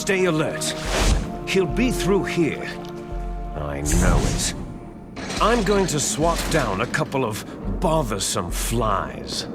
Stay alert. He'll be through here. I know it. I'm going to swat down a couple of bothersome flies.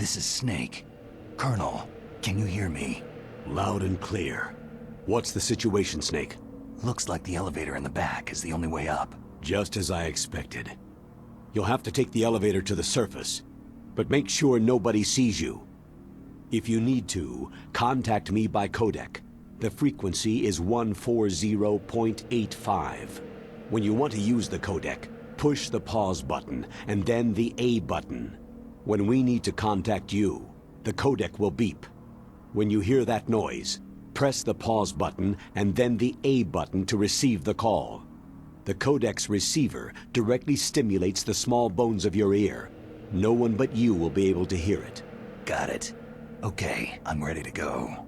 This is Snake. Colonel, can you hear me? Loud and clear. What's the situation, Snake? Looks like the elevator in the back is the only way up. Just as I expected. You'll have to take the elevator to the surface, but make sure nobody sees you. If you need to, contact me by codec. The frequency is 140.85. When you want to use the codec, push the pause button and then the A button. When we need to contact you, the codec will beep. When you hear that noise, press the pause button and then the A button to receive the call. The codec's receiver directly stimulates the small bones of your ear. No one but you will be able to hear it. Got it. Okay, I'm ready to go.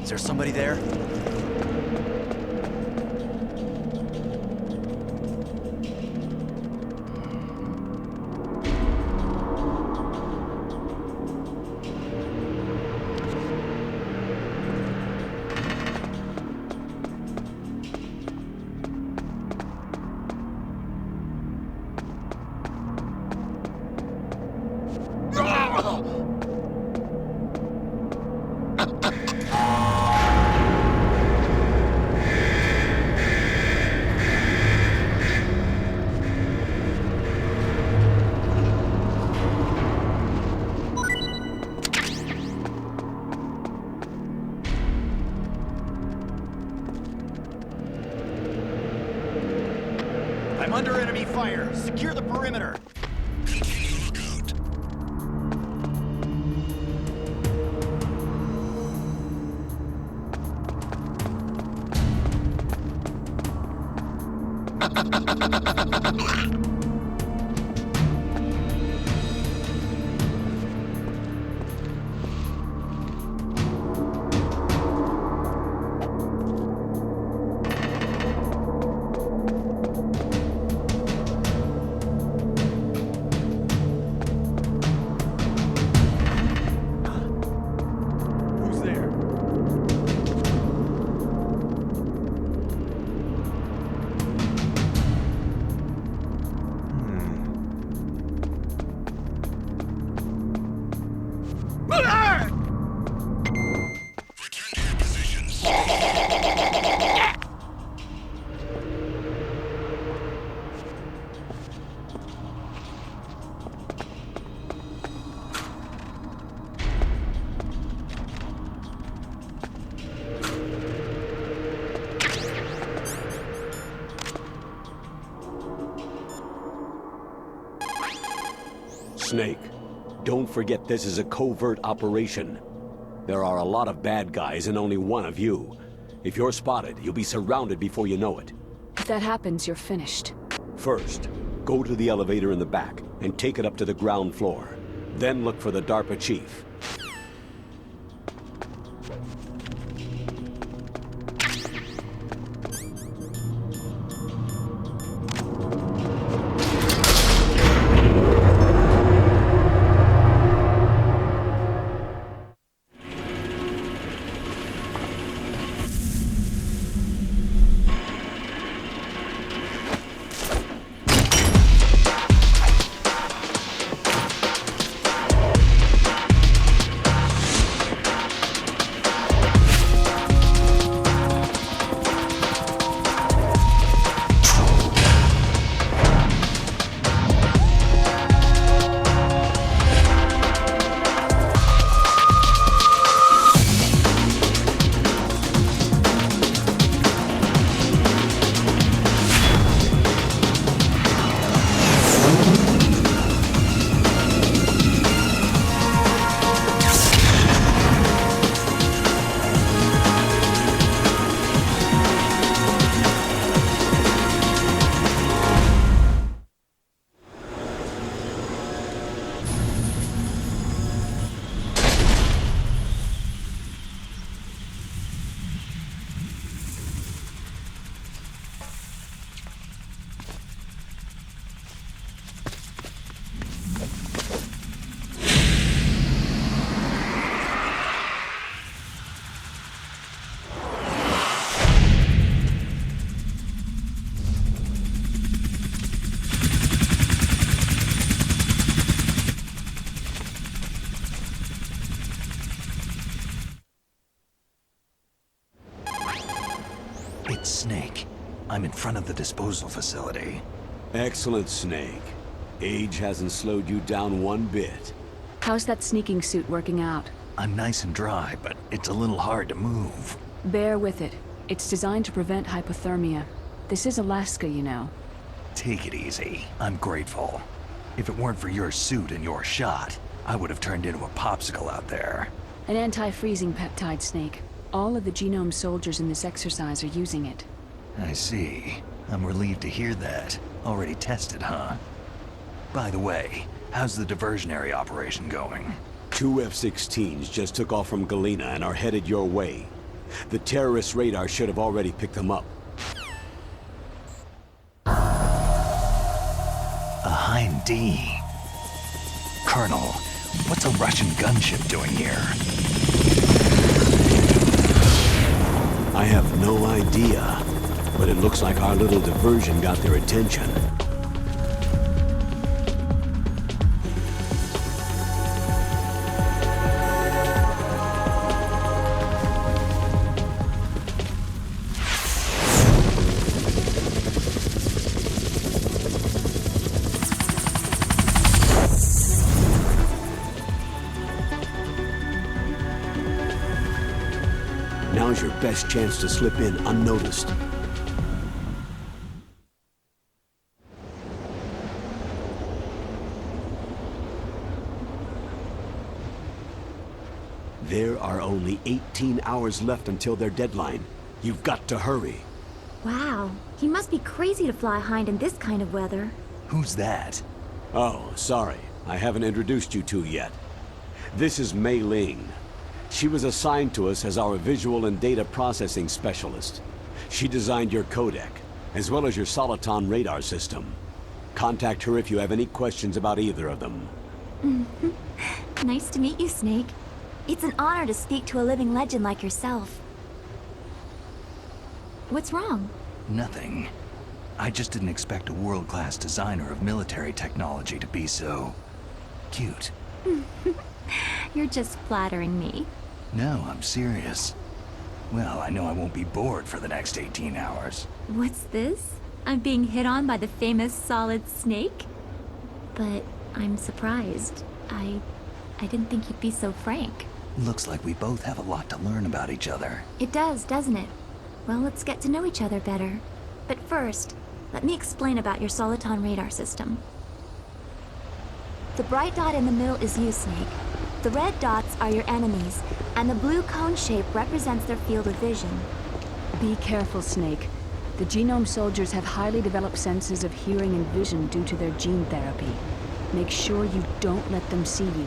Is there somebody there? I'm under enemy fire. Secure the perimeter. Continue lookout. Who's there? Return to your positions. Snake, don't forget this is a covert operation. There are a lot of bad guys and only one of you. If you're spotted, you'll be surrounded before you know it. If that happens, you're finished. First, go to the elevator in the back and take it up to the ground floor. Then look for the DARPA chief. It's Snake. I'm in front of the disposal facility. Excellent, Snake. Age hasn't slowed you down one bit. How's that sneaking suit working out? I'm nice and dry, but it's a little hard to move. Bear with it. It's designed to prevent hypothermia. This is Alaska, you know. Take it easy. I'm grateful. If it weren't for your suit and your shot, I would have turned into a popsicle out there. An anti-freezing peptide, Snake. All of the genome soldiers in this exercise are using it. I see. I'm relieved to hear that. Already tested, huh? By the way, how's the diversionary operation going? 2 F-16s just took off from Galena and are headed your way. The terrorist radar should have already picked them up. A Hind D. Colonel, what's a Russian gunship doing here? I have no idea, but it looks like our little diversion got their attention. Now's your best chance to slip in unnoticed. There are only 18 hours left until their deadline. You've got to hurry. Wow, he must be crazy to fly hind in this kind of weather. Who's that? Oh, sorry. I haven't introduced you to yet. This is Mei Ling. She was assigned to us as our visual and data processing specialist. She designed your codec, as well as your Soliton radar system. Contact her if you have any questions about either of them. Nice to meet you, Snake. It's an honor to speak to a living legend like yourself. What's wrong? Nothing. I just didn't expect a world-class designer of military technology to be so... cute. You're just flattering me. No, I'm serious. Well, I know I won't be bored for the next 18 hours. What's this? I'm being hit on by the famous Solid Snake? But I'm surprised. I didn't think you'd be so frank. Looks like we both have a lot to learn about each other. It does, doesn't it? Well, let's get to know each other better. But first, let me explain about your Soliton radar system. The bright dot in the middle is you, Snake. The red dots are your enemies, and the blue cone shape represents their field of vision. Be careful, Snake. The genome soldiers have highly developed senses of hearing and vision due to their gene therapy. Make sure you don't let them see you.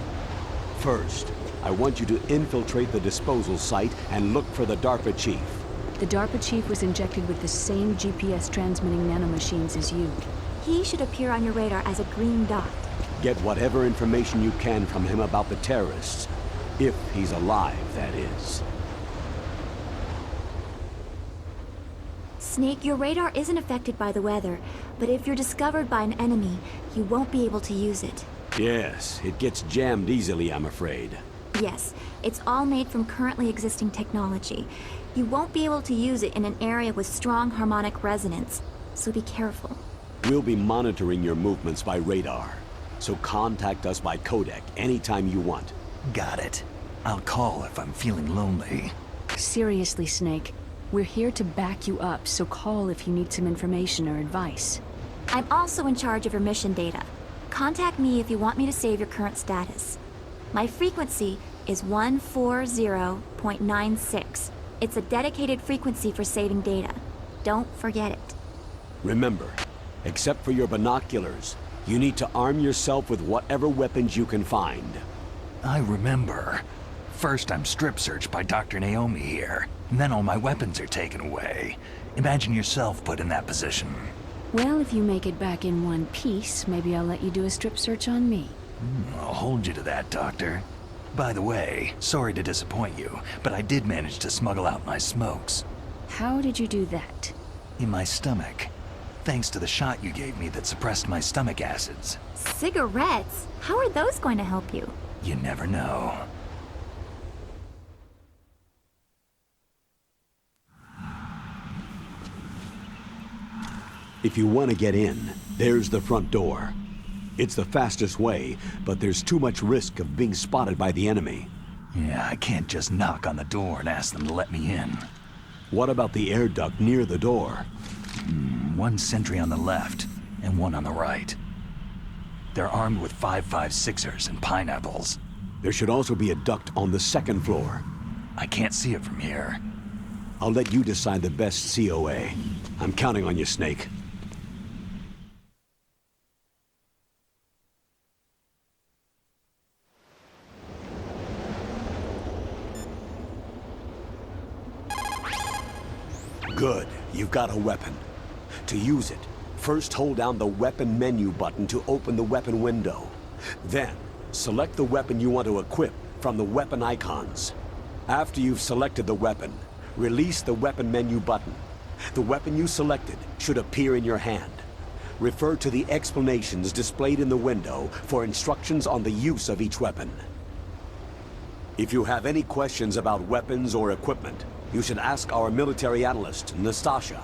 First, I want you to infiltrate the disposal site and look for the DARPA chief. The DARPA chief was injected with the same GPS transmitting nanomachines as you. He should appear on your radar as a green dot. Get whatever information you can from him about the terrorists. If he's alive, that is. Snake, your radar isn't affected by the weather, but if you're discovered by an enemy, you won't be able to use it. Yes, it gets jammed easily, I'm afraid. Yes, it's all made from currently existing technology. You won't be able to use it in an area with strong harmonic resonance, so be careful. We'll be monitoring your movements by radar, so contact us by codec anytime you want. Got it. I'll call if I'm feeling lonely. Seriously, Snake. We're here to back you up, so call if you need some information or advice. I'm also in charge of your mission data. Contact me if you want me to save your current status. My frequency is 140.96. It's a dedicated frequency for saving data. Don't forget it. Remember, except for your binoculars, you need to arm yourself with whatever weapons you can find. I remember. First I'm strip searched by Dr. Naomi here, and then all my weapons are taken away. Imagine yourself put in that position. Well, if you make it back in one piece, maybe I'll let you do a strip search on me. I'll hold you to that, Doctor. By the way, sorry to disappoint you, but I did manage to smuggle out my smokes. How did you do that? In my stomach. Thanks to the shot you gave me that suppressed my stomach acids. Cigarettes? How are those going to help you? You never know. If you want to get in, there's the front door. It's the fastest way, but there's too much risk of being spotted by the enemy. Yeah, I can't just knock on the door and ask them to let me in. What about the air duct near the door? One sentry on the left, and one on the right. They're armed with 5.56ers and pineapples. There should also be a duct on the second floor. I can't see it from here. I'll let you decide the best COA. I'm counting on you, Snake. Good. You've got a weapon. To use it, first hold down the weapon menu button to open the weapon window. Then, select the weapon you want to equip from the weapon icons. After you've selected the weapon, release the weapon menu button. The weapon you selected should appear in your hand. Refer to the explanations displayed in the window for instructions on the use of each weapon. If you have any questions about weapons or equipment, you should ask our military analyst, Nastasha.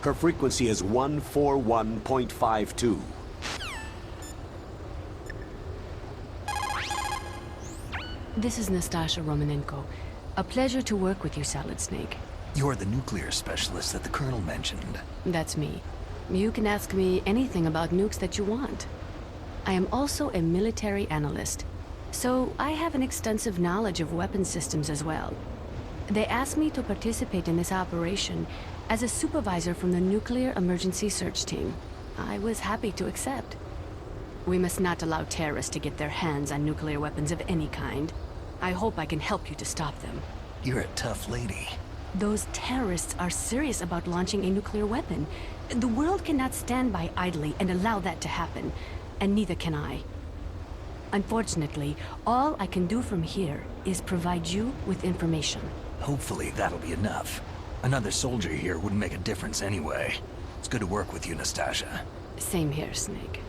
Her frequency is 141.52. This is Nastasha Romanenko. A pleasure to work with you, Solid Snake. You're the nuclear specialist that the Colonel mentioned. That's me. You can ask me anything about nukes that you want. I am also a military analyst. So I have an extensive knowledge of weapon systems as well. They asked me to participate in this operation as a supervisor from the Nuclear Emergency Search Team. I was happy to accept. We must not allow terrorists to get their hands on nuclear weapons of any kind. I hope I can help you to stop them. You're a tough lady. Those terrorists are serious about launching a nuclear weapon. The world cannot stand by idly and allow that to happen, and neither can I. Unfortunately, all I can do from here is provide you with information. Hopefully that'll be enough. Another soldier here wouldn't make a difference anyway. It's good to work with you, Nastasia. Same here, Snake.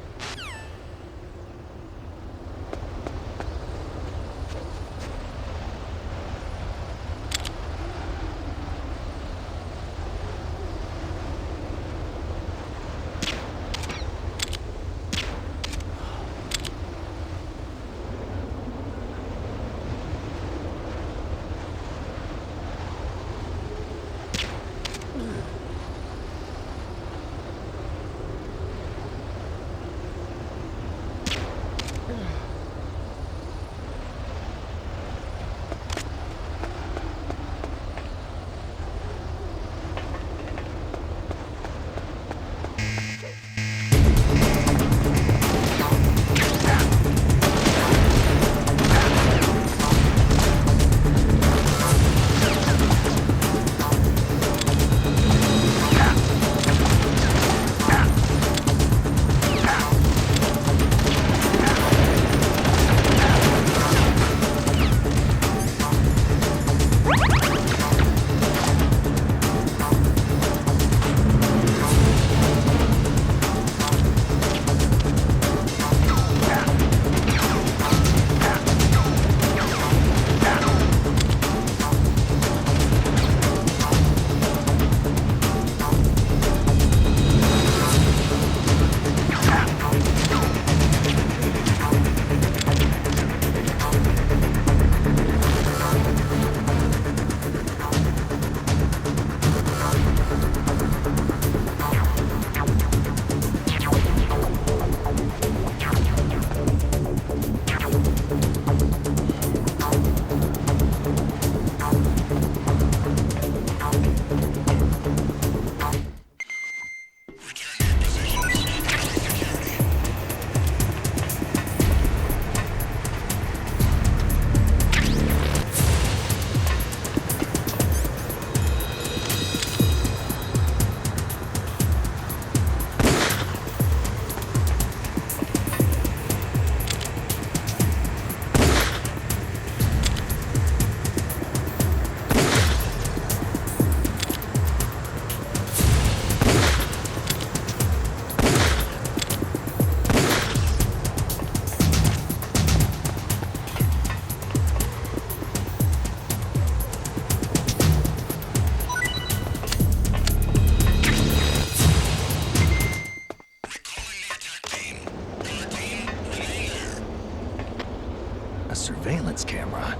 A surveillance camera.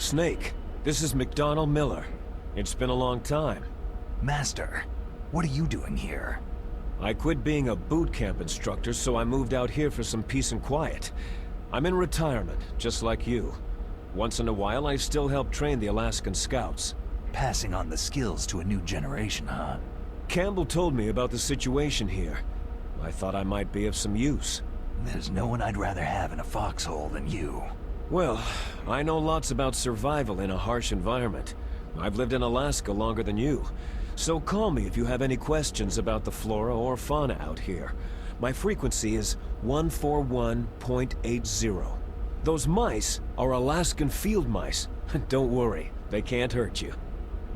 Snake, this is McDonald Miller. It's been a long time. Master, what are you doing here? I quit being a boot camp instructor, so I moved out here for some peace and quiet. I'm in retirement, just like you. Once in a while, I still help train the Alaskan Scouts. Passing on the skills to a new generation, huh? Campbell told me about the situation here. I thought I might be of some use. There's no one I'd rather have in a foxhole than you. Well, I know lots about survival in a harsh environment. I've lived in Alaska longer than you. So call me if you have any questions about the flora or fauna out here. My frequency is 141.80. Those mice are Alaskan field mice. Don't worry, they can't hurt you.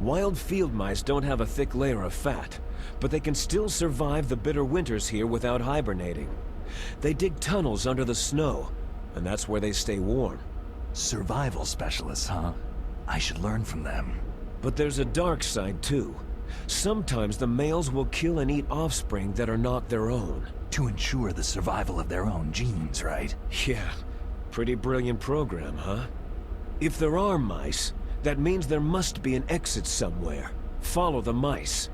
Wild field mice don't have a thick layer of fat, but they can still survive the bitter winters here without hibernating. They dig tunnels under the snow, and that's where they stay warm. Survival specialists, huh? I should learn from them. But there's a dark side too. Sometimes the males will kill and eat offspring that are not their own. To ensure the survival of their own genes, right? Yeah, pretty brilliant program, huh? If there are mice, that means there must be an exit somewhere. Follow the mice.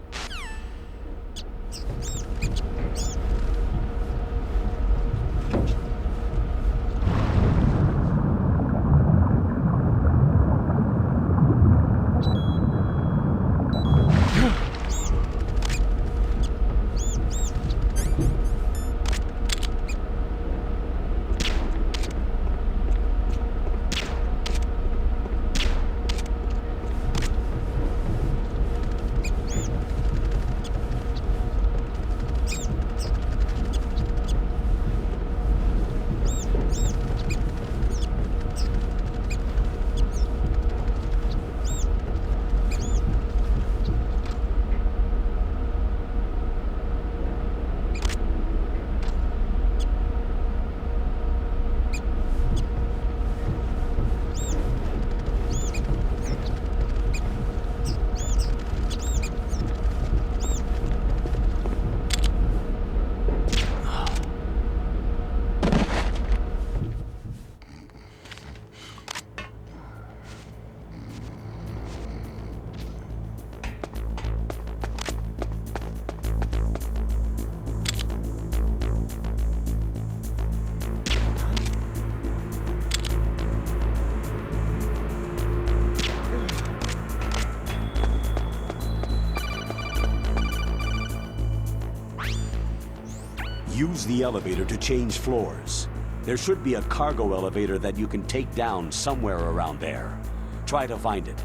Use the elevator to change floors. There should be a cargo elevator that you can take down somewhere around there. Try to find it.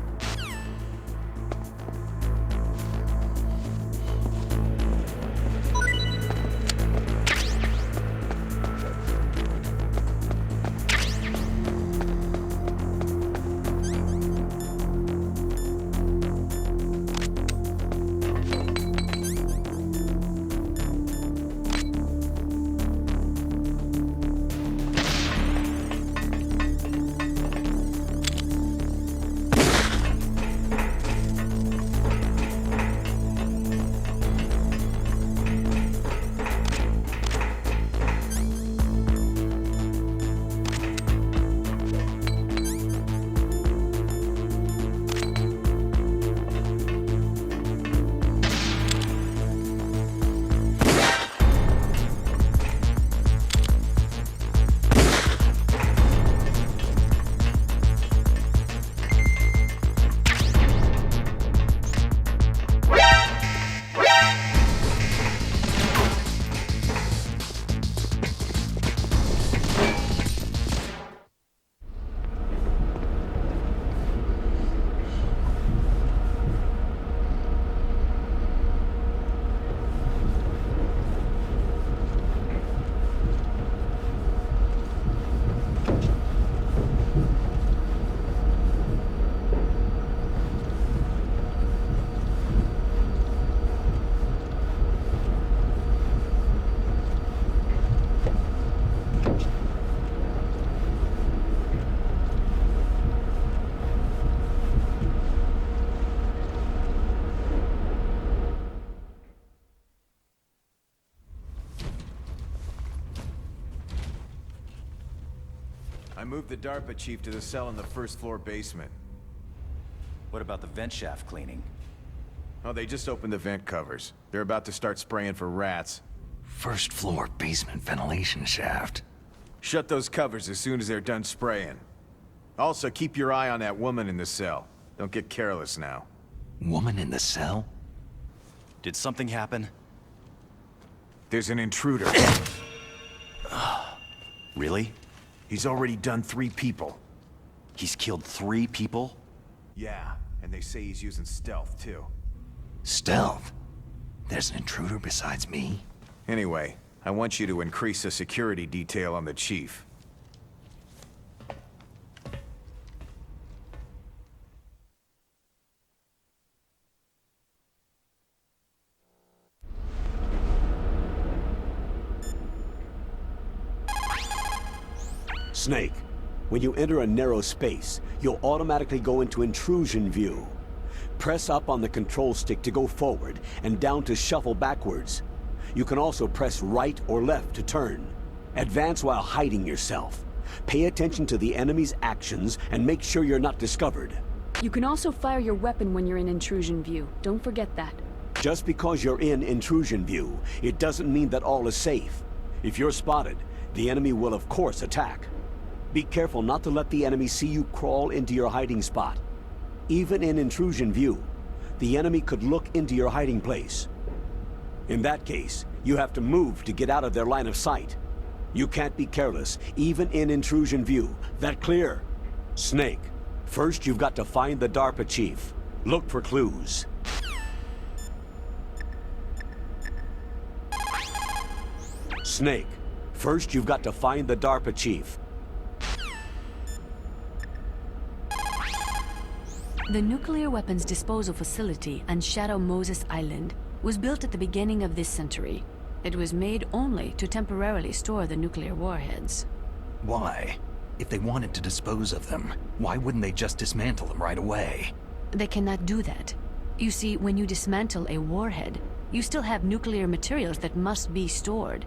I moved the DARPA chief to the cell in the first floor basement. What about the vent shaft cleaning? Oh, they just opened the vent covers. They're about to start spraying for rats. First floor basement ventilation shaft. Shut those covers as soon as they're done spraying. Also, keep your eye on that woman in the cell. Don't get careless now. Woman in the cell? Did something happen? There's an intruder. Really? He's already done 3 people. He's killed 3 people? Yeah, and they say he's using stealth, too. Stealth? There's an intruder besides me? Anyway, I want you to increase the security detail on the chief. Snake, when you enter a narrow space, you'll automatically go into intrusion view. Press up on the control stick to go forward and down to shuffle backwards. You can also press right or left to turn. Advance while hiding yourself. Pay attention to the enemy's actions and make sure you're not discovered. You can also fire your weapon when you're in intrusion view. Don't forget that. Just because you're in intrusion view, it doesn't mean that all is safe. If you're spotted, the enemy will of course attack. Be careful not to let the enemy see you crawl into your hiding spot. Even in intrusion view, the enemy could look into your hiding place. In that case, you have to move to get out of their line of sight. You can't be careless, even in intrusion view. That clear? Snake, first you've got to find the DARPA chief. Look for clues. Snake, first you've got to find the DARPA chief. The nuclear weapons disposal facility on Shadow Moses Island was built at the beginning of this century. It was made only to temporarily store the nuclear warheads. Why? If they wanted to dispose of them, why wouldn't they just dismantle them right away? They cannot do that. You see, when you dismantle a warhead, you still have nuclear materials that must be stored.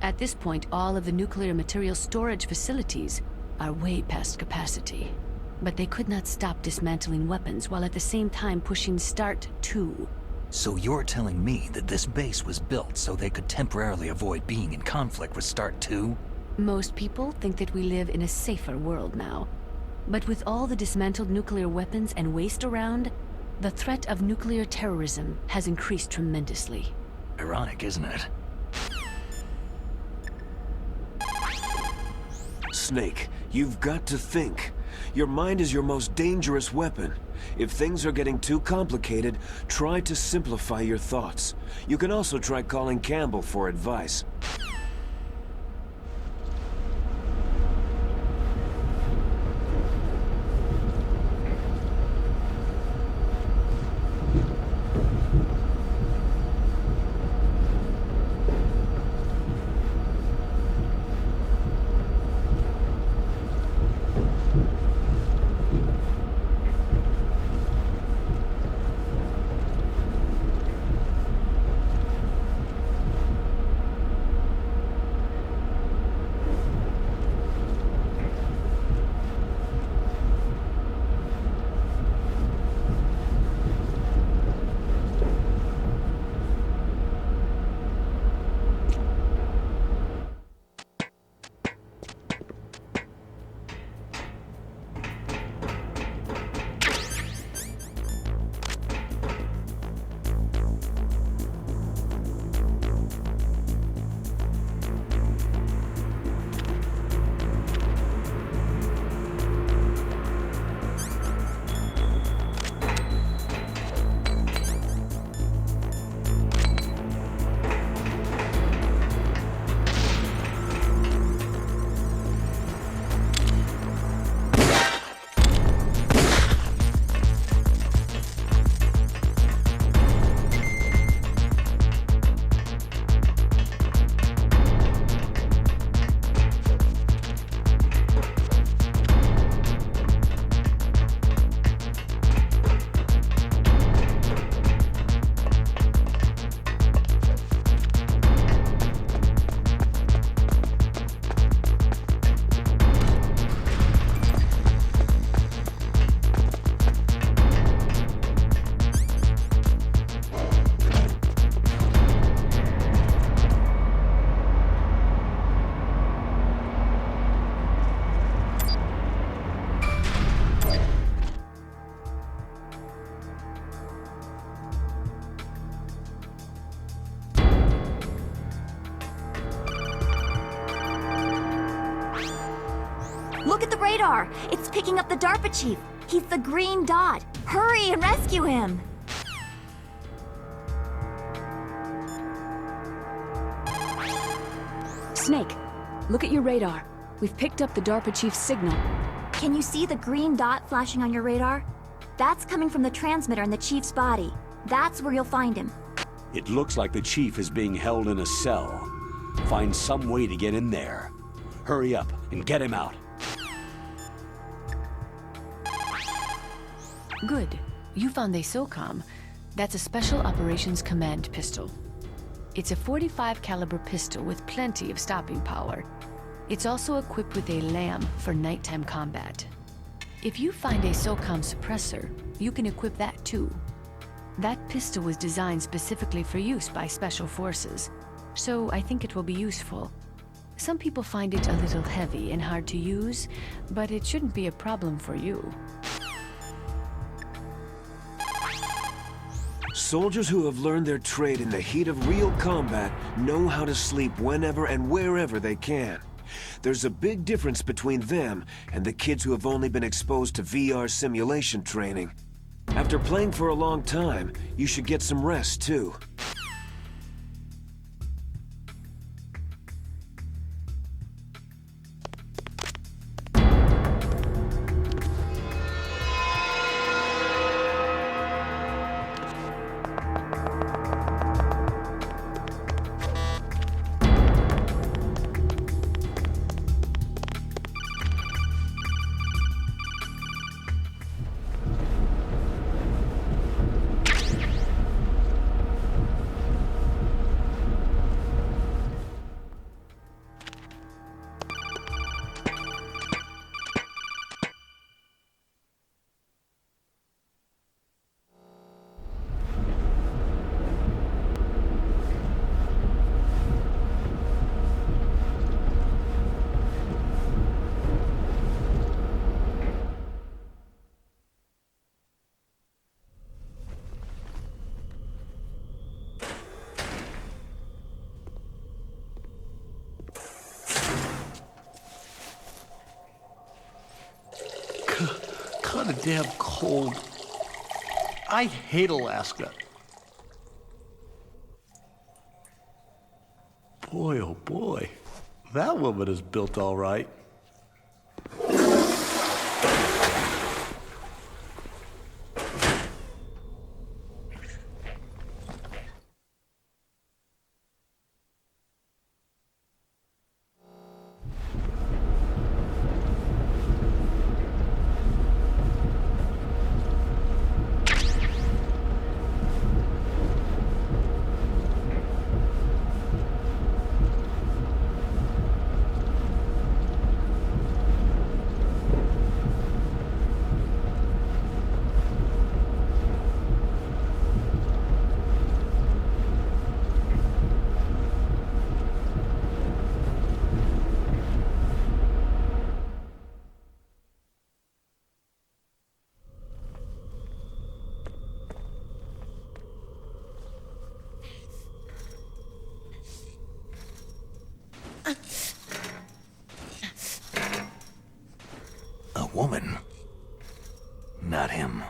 At this point, all of the nuclear material storage facilities are way past capacity. But they could not stop dismantling weapons while at the same time pushing START 2. So you're telling me that this base was built so they could temporarily avoid being in conflict with START 2? Most people think that we live in a safer world now. But with all the dismantled nuclear weapons and waste around, the threat of nuclear terrorism has increased tremendously. Ironic, isn't it? Snake, you've got to think. Your mind is your most dangerous weapon. If things are getting too complicated, try to simplify your thoughts. You can also try calling Campbell for advice. Look at the radar! It's picking up the DARPA chief! He's the green dot! Hurry and rescue him! Snake, look at your radar. We've picked up the DARPA chief's signal. Can you see the green dot flashing on your radar? That's coming from the transmitter in the chief's body. That's where you'll find him. It looks like the chief is being held in a cell. Find some way to get in there. Hurry up and get him out. Good. You found a SOCOM. That's a Special Operations Command pistol. It's a .45 caliber pistol with plenty of stopping power. It's also equipped with a LAM for nighttime combat. If you find a SOCOM suppressor, you can equip that too. That pistol was designed specifically for use by Special Forces, so I think it will be useful. Some people find it a little heavy and hard to use, but it shouldn't be a problem for you. Soldiers who have learned their trade in the heat of real combat know how to sleep whenever and wherever they can. There's a big difference between them and the kids who have only been exposed to VR simulation training. After playing for a long time, you should get some rest too. Kinda damn cold. I hate Alaska. Boy, oh boy. That woman is built all right. A woman. Not him.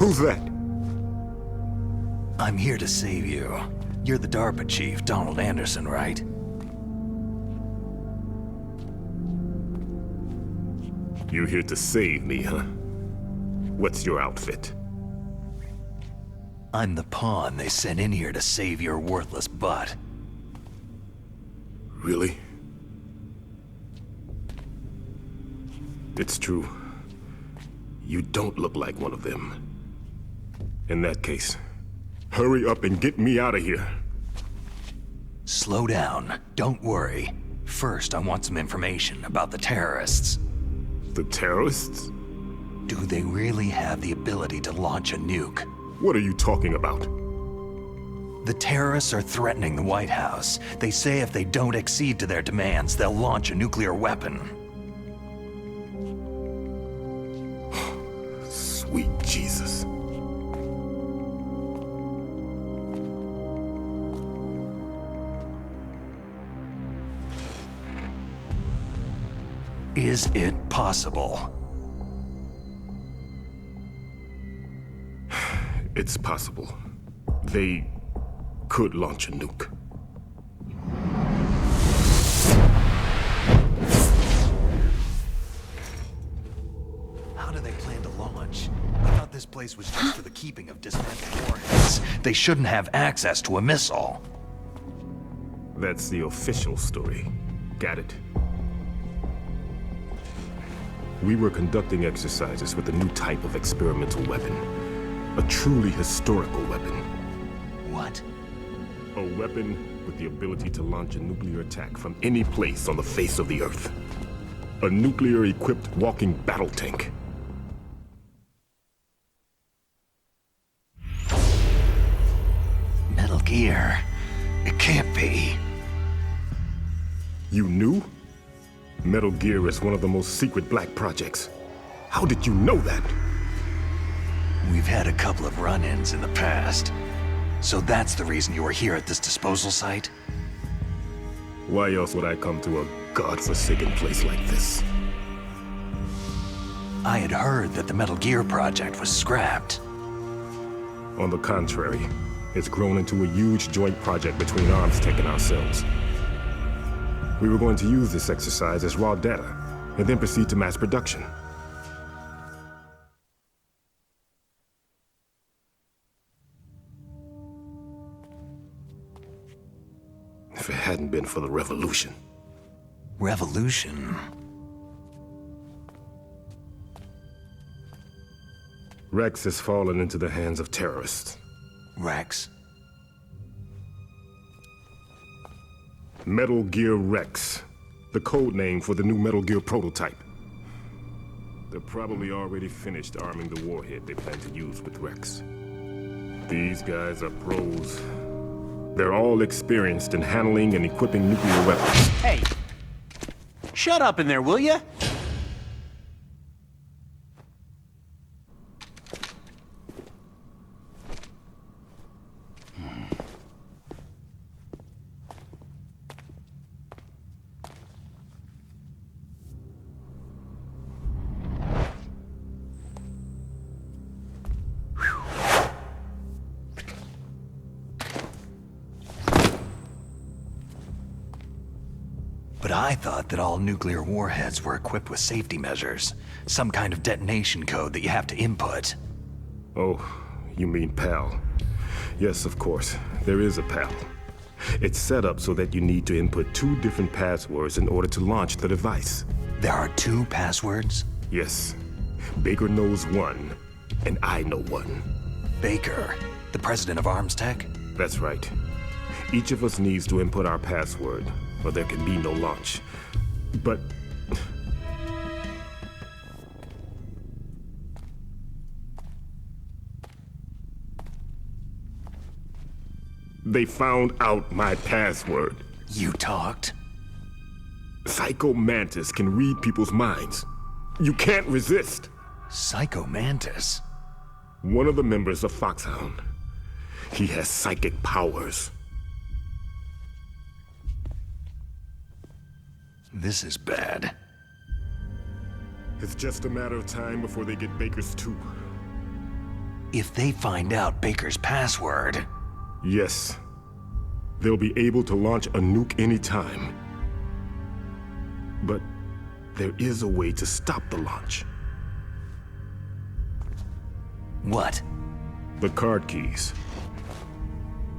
Who's that? I'm here to save you. You're the DARPA chief, Donald Anderson, right? You here to save me, huh? What's your outfit? I'm the pawn they sent in here to save your worthless butt. Really? it's true. You don't look like one of them. In that case, hurry up and get me out of here. Slow down. Don't worry. First, I want some information about the terrorists. The terrorists? Do they really have the ability to launch a nuke? What are you talking about? The terrorists are threatening the White House. They say if they don't accede to their demands, they'll launch a nuclear weapon. Sweet Jesus. Is it possible? It's possible. They could launch a nuke. How do they plan to launch? I thought this place was just for the keeping of dismantled warheads. They shouldn't have access to a missile. That's the official story. Got it? We were conducting exercises with a new type of experimental weapon. A truly historical weapon. What? A weapon with the ability to launch a nuclear attack from any place on the face of the Earth. A nuclear-equipped walking battle tank. Metal Gear. It can't be. You knew? Metal Gear is one of the most secret black projects. How did you know that? We've had a couple of run-ins in the past. So that's the reason you were here at this disposal site? Why else would I come to a godforsaken place like this? I had heard that the Metal Gear project was scrapped. On the contrary, it's grown into a huge joint project between ArmsTech and ourselves. We were going to use this exercise as raw data, and then proceed to mass production. If it hadn't been for the revolution. Revolution? Rex has fallen into the hands of terrorists. Rex? Metal Gear Rex, the code name for the new Metal Gear prototype. They're probably already finished arming the warhead they plan to use with Rex. These guys are pros. They're all experienced in handling and equipping nuclear weapons. Hey! Shut up in there, will ya? But I thought that all nuclear warheads were equipped with safety measures. Some kind of detonation code that you have to input. Oh, you mean PAL. Yes, of course. There is a PAL. It's set up so that you need to input 2 different passwords in order to launch the device. There are 2 passwords? Yes. Baker knows one, and I know one. Baker, the president of ArmsTech? That's right. Each of us needs to input our password, or there can be no launch. But... they found out my password. You talked? Psycho Mantis can read people's minds. You can't resist. Psycho Mantis? One of the members of Foxhound. He has psychic powers. This is bad. It's just a matter of time before they get Baker's too. If they find out Baker's password... Yes. They'll be able to launch a nuke anytime. But there is a way to stop the launch. What? The card keys.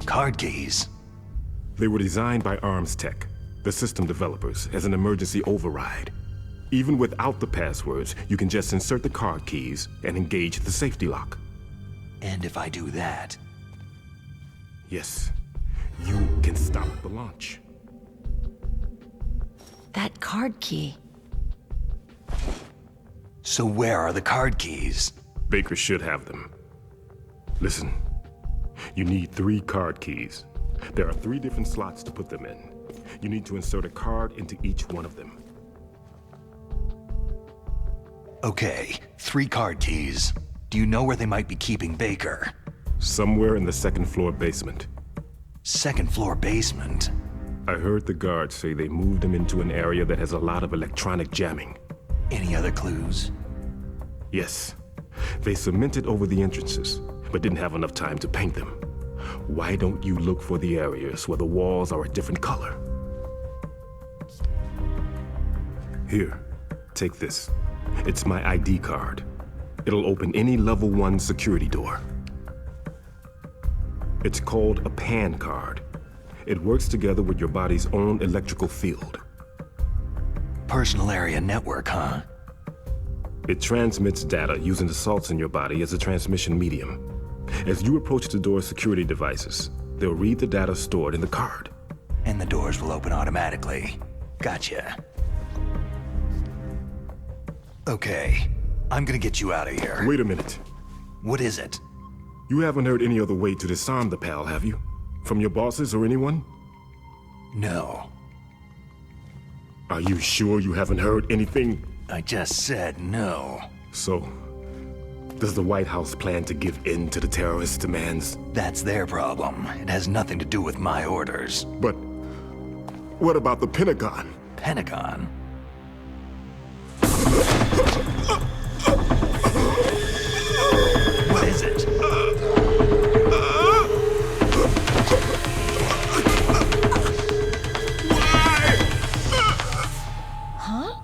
Card keys? They were designed by ArmsTech, the system developers, as an emergency override. Even without the passwords, you can just insert the card keys and engage the safety lock. And if I do that, Yes, you can stop the launch. That card key. so where are the card keys? Baker should have them. Listen, you need 3 card keys. There are 3 different slots to put them in. You need to insert a card into each one of them. Okay, 3 card keys. Do you know where they might be keeping Baker? Somewhere in the 2nd floor basement. 2nd floor basement? I heard the guards say they moved him into an area that has a lot of electronic jamming. Any other clues? Yes. They cemented over the entrances, but didn't have enough time to paint them. Why don't you look for the areas where the walls are a different color? Here, take this. It's my ID card. It'll open any level 1 security door. It's called a PAN card. It works together with your body's own electrical field. Personal area network, huh? It transmits data using the salts in your body as a transmission medium. As you approach the door's security devices, they'll read the data stored in the card. And the doors will open automatically. Gotcha. Okay, I'm gonna get you out of here. Wait a minute. What is it? You haven't heard any other way to disarm the PAL, have you? From your bosses or anyone? No. Are you sure you haven't heard anything? I just said no. So, does the White House plan to give in to the terrorists' demands? That's their problem. It has nothing to do with my orders. But what about the Pentagon? Pentagon? What is it? Huh?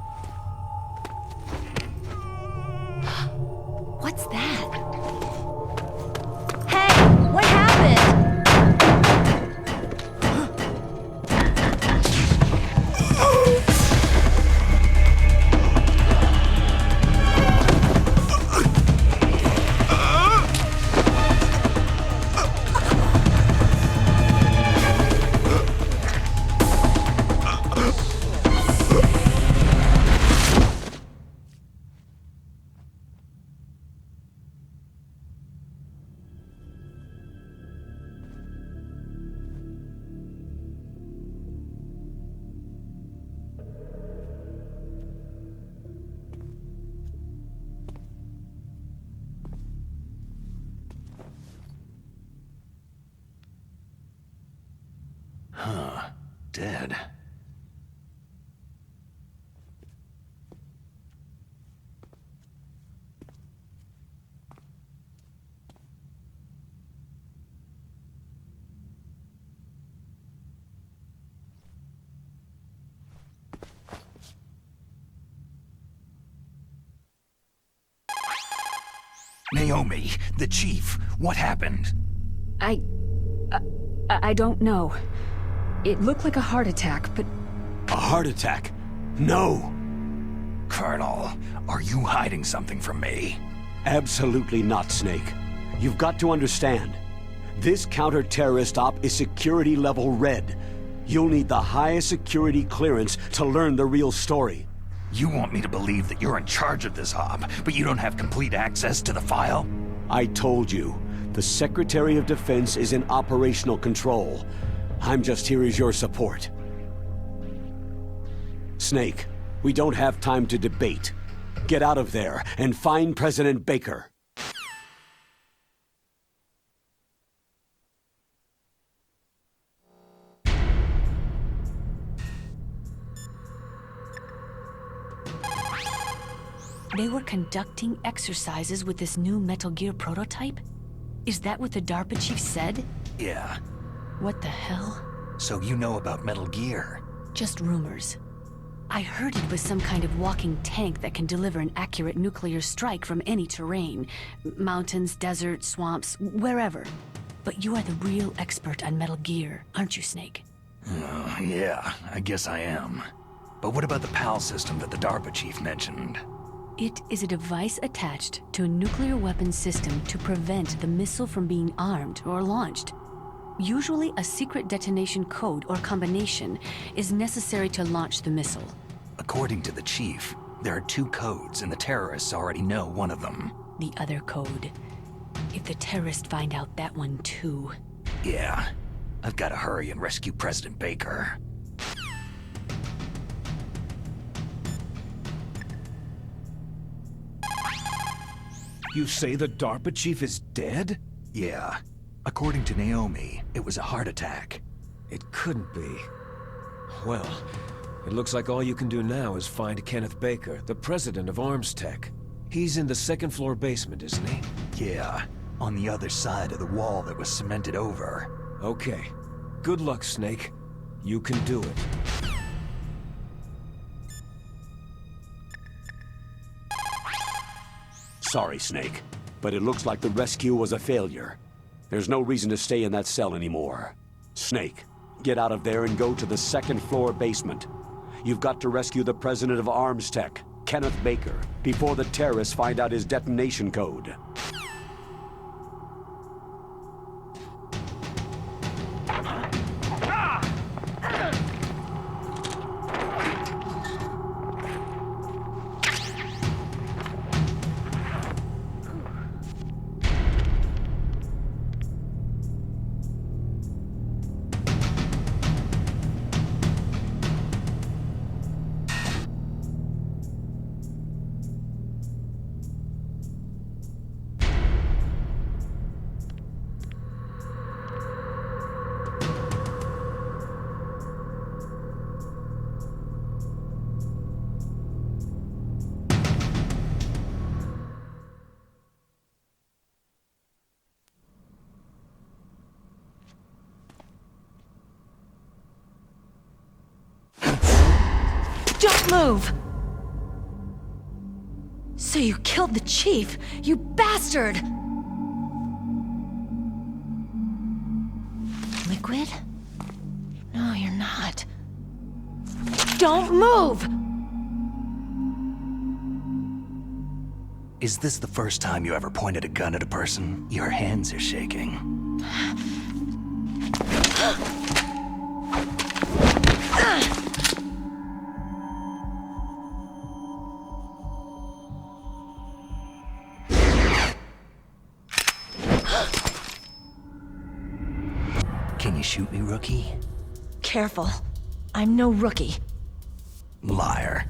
What's that? Hey, what happened? Dead. Naomi, the chief, what happened? I don't know. It looked like a heart attack, but... A heart attack? No! Colonel, are you hiding something from me? Absolutely not, Snake. You've got to understand. This counter-terrorist op is security level red. You'll need the highest security clearance to learn the real story. You want me to believe that you're in charge of this op, but you don't have complete access to the file? I told you, the Secretary of Defense is in operational control. I'm just here as your support. Snake, we don't have time to debate. Get out of there and find President Baker. They were conducting exercises with this new Metal Gear prototype? Is that what the DARPA chief said? Yeah. What the hell? So you know about Metal Gear? Just rumors. I heard it was some kind of walking tank that can deliver an accurate nuclear strike from any terrain. Mountains, deserts, swamps, wherever. But you are the real expert on Metal Gear, aren't you, Snake? Yeah, I guess I am. But what about the PAL system that the DARPA chief mentioned? It is a device attached to a nuclear weapons system to prevent the missile from being armed or launched. Usually, a secret detonation code or combination is necessary to launch the missile. According to the chief, there are 2 codes and the terrorists already know one of them. The other code. If the terrorists find out that one too. Yeah, I've got to hurry and rescue President Baker. You say the DARPA chief is dead? Yeah. According to Naomi, it was a heart attack. It couldn't be. Well, it looks like all you can do now is find Kenneth Baker, the president of Arms Tech. He's in the 2nd floor basement, isn't he? Yeah, on the other side of the wall that was cemented over. Okay. Good luck, Snake. You can do it. Sorry, Snake, but it looks like the rescue was a failure. There's no reason to stay in that cell anymore. Snake, get out of there and go to the 2nd floor basement. You've got to rescue the president of Arms Tech, Kenneth Baker, before the terrorists find out his detonation code. Don't move! So you killed the chief, you bastard! Liquid? No, you're not. Don't move! Is this the first time you ever pointed a gun at a person? Your hands are shaking. Can you shoot me, rookie? Careful. I'm no rookie. Liar.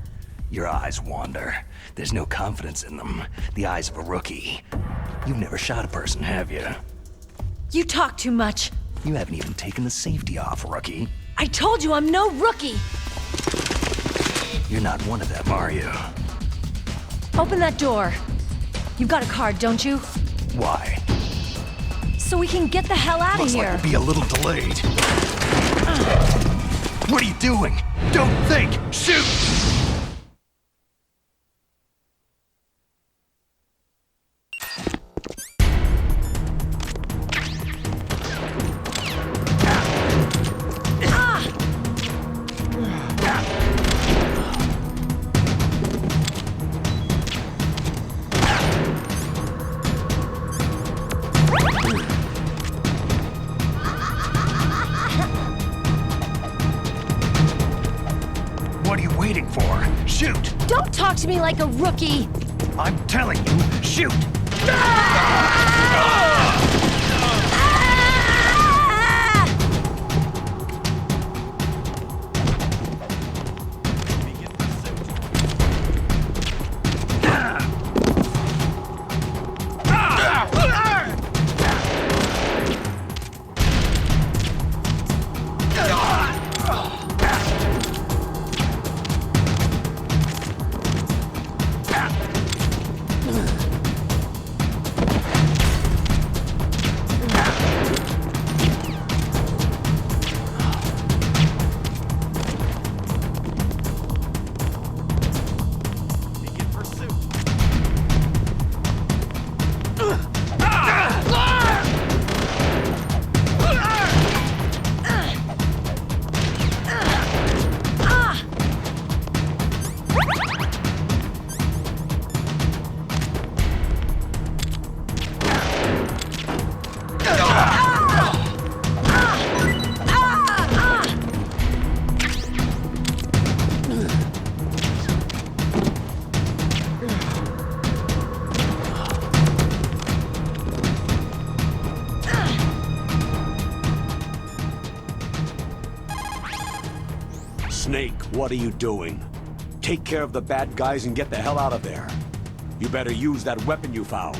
Your eyes wander. There's no confidence in them. The eyes of a rookie. You've never shot a person, have you? You talk too much. You haven't even taken the safety off, rookie. I told you I'm no rookie! You're not one of them, are you? Open that door. You've got a card, don't you? Why? So we can get the hell out of Looks here. like we'll be a little delayed. What are you doing? Don't think! Shoot! Shoot! Don't talk to me like a rookie! I'm telling you, shoot! Snake, what are you doing? Take care of the bad guys and get the hell out of there. You better use that weapon you found.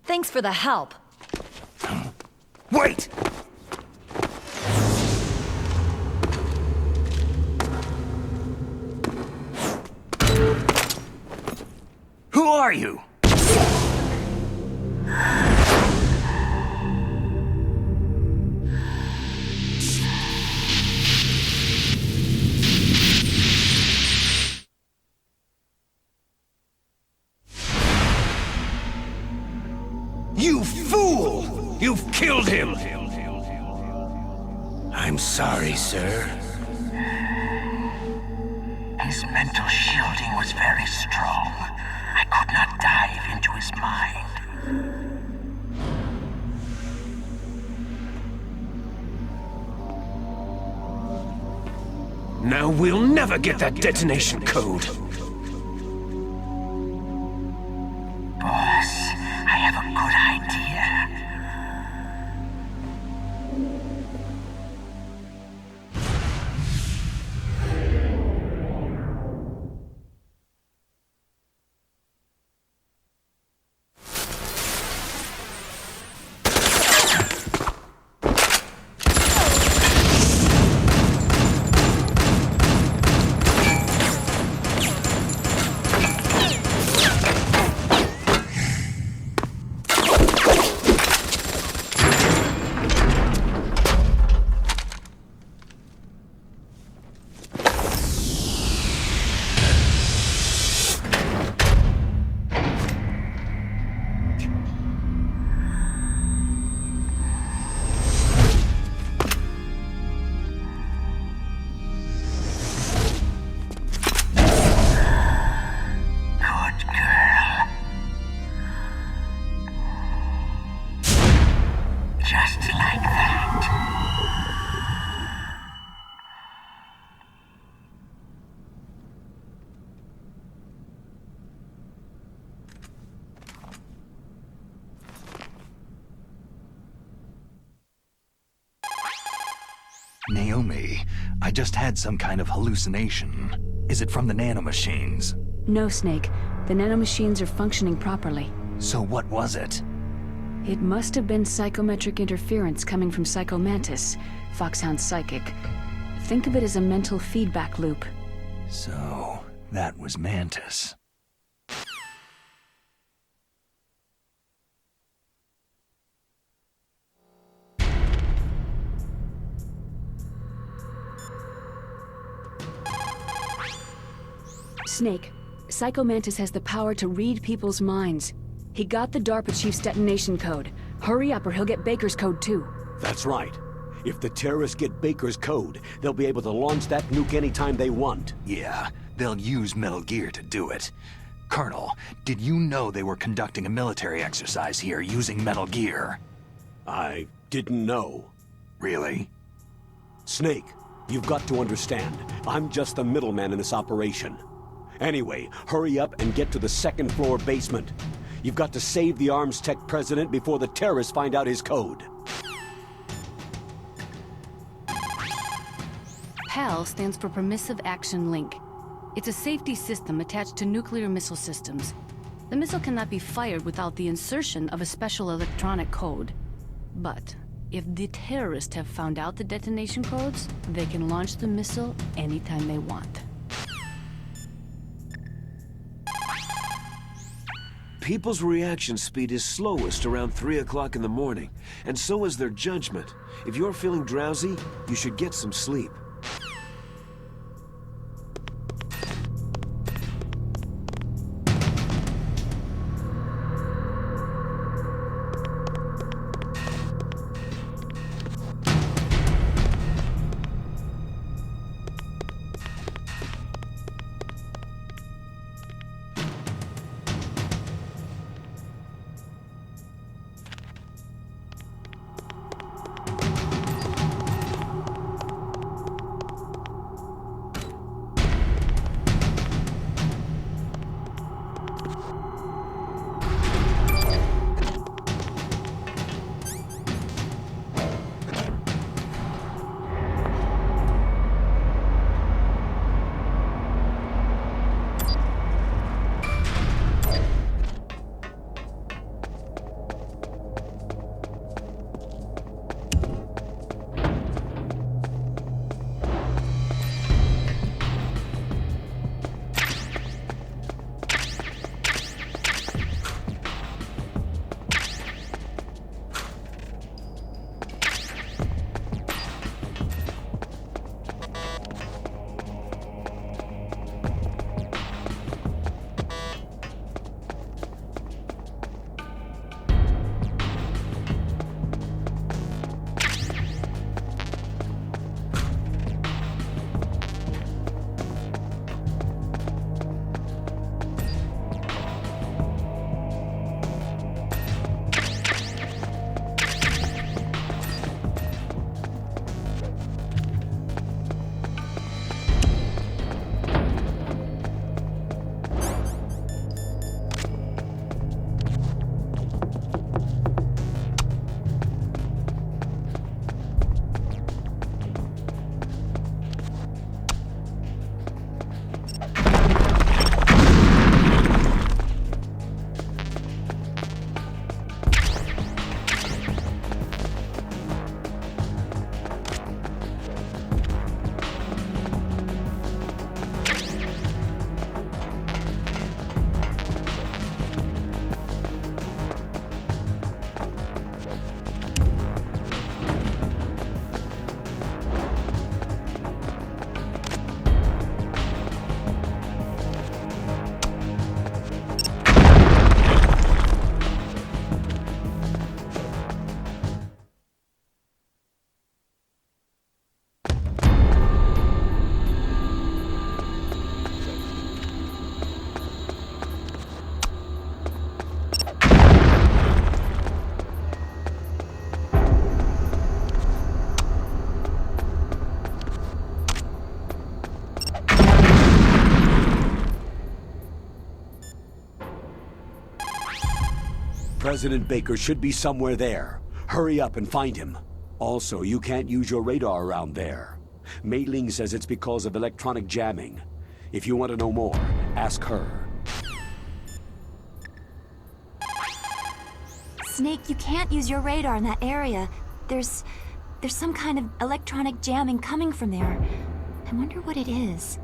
Thanks for the help. Wait! Who are you? You fool! You've killed him! I'm sorry, sir. His mental shielding was very strong. I could not dive into his mind. Now we'll never get that detonation code. Boss, I have a good idea. Naomi, I just had some kind of hallucination. Is it from the nanomachines? No, Snake. The nanomachines are functioning properly. So what was it? It must have been psychometric interference coming from Psychomantis, Foxhound's psychic. Think of it as a mental feedback loop. So, that was Mantis. Snake, Psychomantis has the power to read people's minds. He got the DARPA chief's detonation code. Hurry up or he'll get Baker's code too. That's right. If the terrorists get Baker's code, they'll be able to launch that nuke anytime they want. Yeah, they'll use Metal Gear to do it. Colonel, did you know they were conducting a military exercise here using Metal Gear? I didn't know. Really? Snake, you've got to understand. I'm just the middleman in this operation. Anyway, hurry up and get to the second floor basement. You've got to save the Arms Tech president before the terrorists find out his code. PAL stands for Permissive Action Link. It's a safety system attached to nuclear missile systems. The missile cannot be fired without the insertion of a special electronic code. But if the terrorists have found out the detonation codes, they can launch the missile anytime they want. People's reaction speed is slowest around 3 o'clock in the morning, and so is their judgment. If you're feeling drowsy, you should get some sleep. President Baker should be somewhere there. Hurry up and find him. Also, you can't use your radar around there. Mei Ling says it's because of electronic jamming. If you want to know more, ask her. Snake, you can't use your radar in that area. There's some kind of electronic jamming coming from there. I wonder what it is.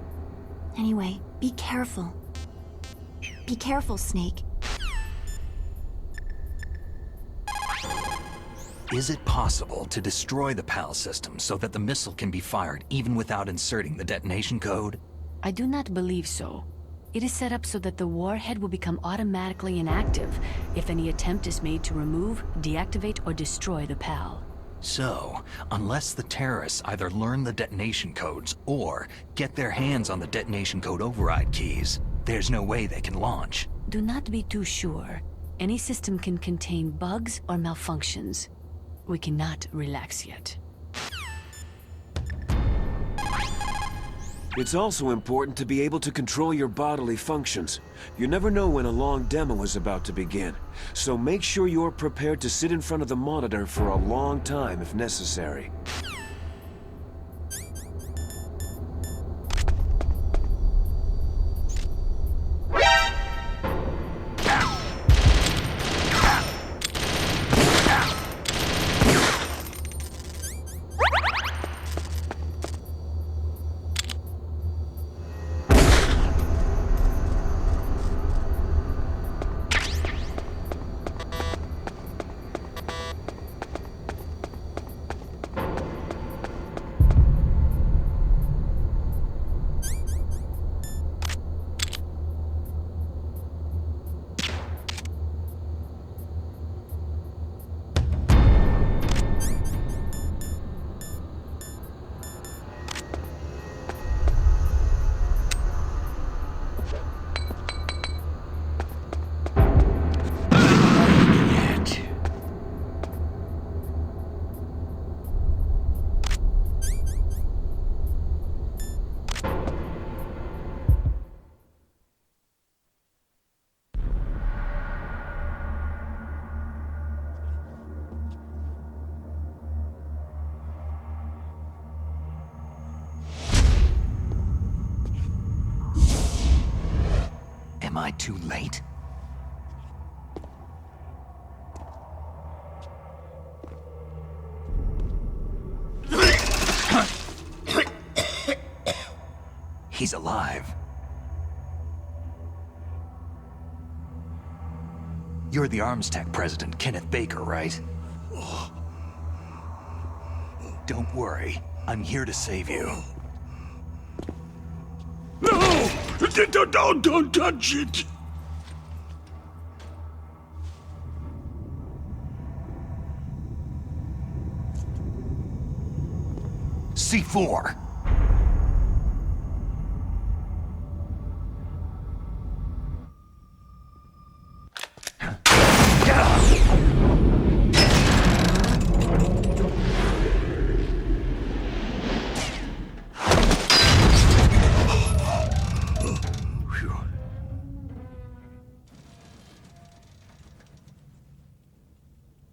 Anyway, be careful. Be careful, Snake. Is it possible to destroy the PAL system so that the missile can be fired even without inserting the detonation code? I do not believe so. It is set up so that the warhead will become automatically inactive if any attempt is made to remove, deactivate, or destroy the PAL. So, unless the terrorists either learn the detonation codes or get their hands on the detonation code override keys, there's no way they can launch. Do not be too sure. Any system can contain bugs or malfunctions. We cannot relax yet. It's also important to be able to control your bodily functions. You never know when a long demo is about to begin, so make sure you're prepared to sit in front of the monitor for a long time if necessary. Am I too late? He's alive. You're the Arms Tech president, Kenneth Baker, right? Don't worry. I'm here to save you. No! Don't touch it! C4.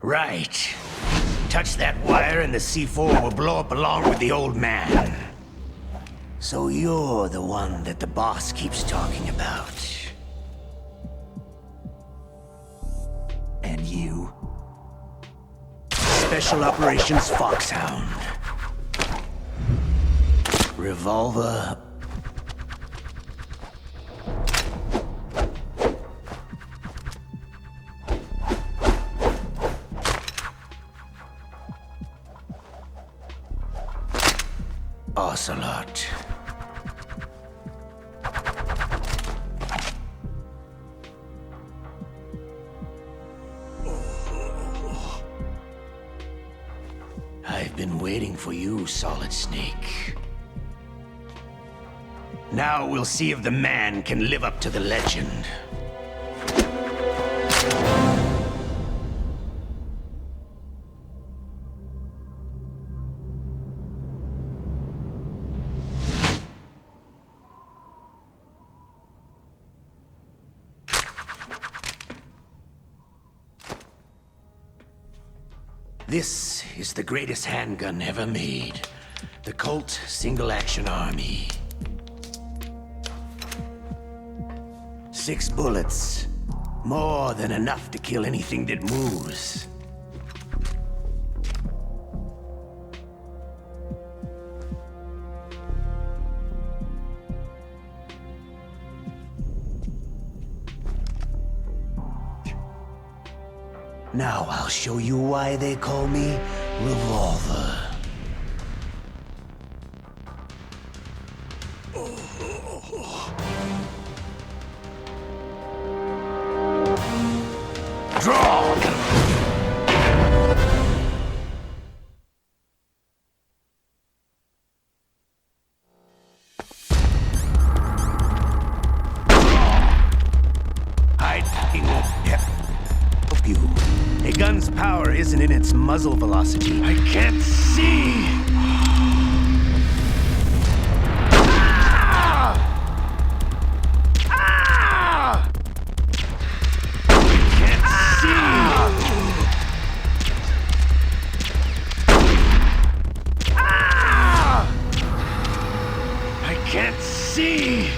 Right. Touch that wire and the C4 will blow up along with the old man. So you're the one that the boss keeps talking about. And you? Special Operations Foxhound. Revolver. OCELOT. I've been waiting for you, Solid Snake. Now we'll see if the man can live up to the legend. This is the greatest handgun ever made. The Colt Single Action Army. 6 bullets. More than enough to kill anything that moves. Now I'll show you why they call me Revolver. Draw! You. A gun's power isn't in its muzzle velocity. I can't see! Ah! Ah! I can't see! Ah! I can't see!